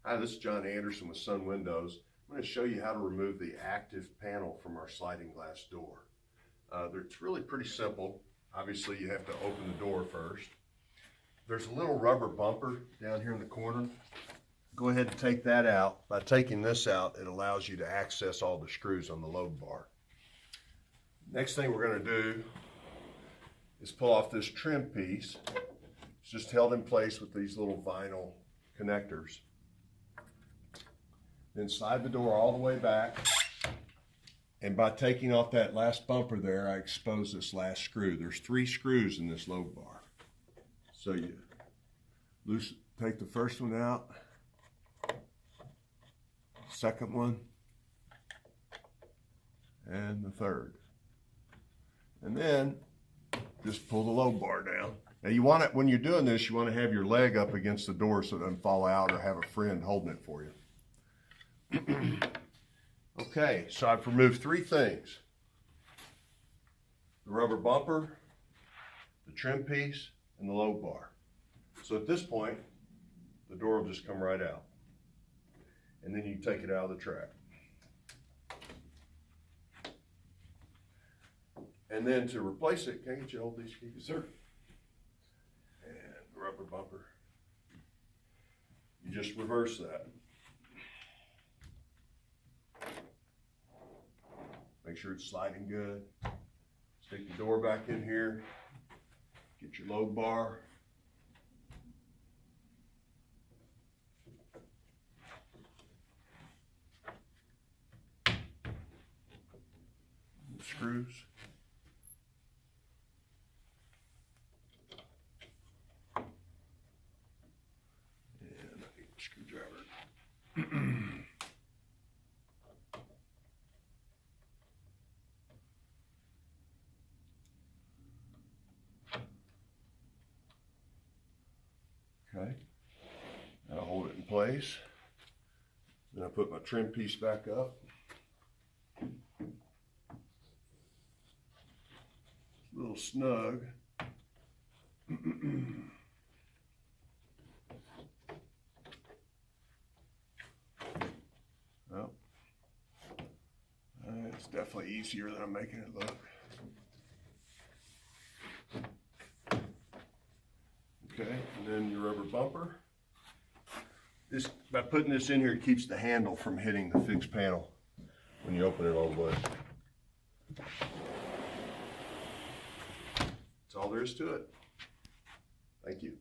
Hi, this is John Anderson with Sun Windows. I'm going to show you how to remove the active panel from our sliding glass door. It's really pretty simple. Obviously, you have to open the door first. There's a little rubber bumper down here in the corner. Go ahead and take that out. By taking this out, it allows you to access all the screws on the load bar. Next thing we're going to do is pull off this trim piece. It's just held in place with these little vinyl connectors. Then slide the door all the way back, and by taking off that last bumper there, I expose this last screw. There's 3 screws in this load bar. So you take the first one out, second one, and the third. And then just pull the load bar down. Now you want it, when you're doing this, you want to have your leg up against the door so it doesn't fall out, or have a friend holding it for you. Okay, so I've removed 3 things: the rubber bumper, the trim piece, and the load bar. So at this point, the door will just come right out. And then you take it out of the track. And then to replace it, can I get you to hold these keys? Sir. And the rubber bumper. You just reverse that. Make sure it's sliding good. Stick the door back in here. Get your load bar. The screws. And I need a screwdriver. Okay, I'll hold it in place. Then I put my trim piece back up. It's a little snug. Well, it's definitely easier than I'm making it look. Okay, and then your rubber bumper. This, by putting this in here, it keeps the handle from hitting the fixed panel when you open it all the way. That's all there is to it. Thank you.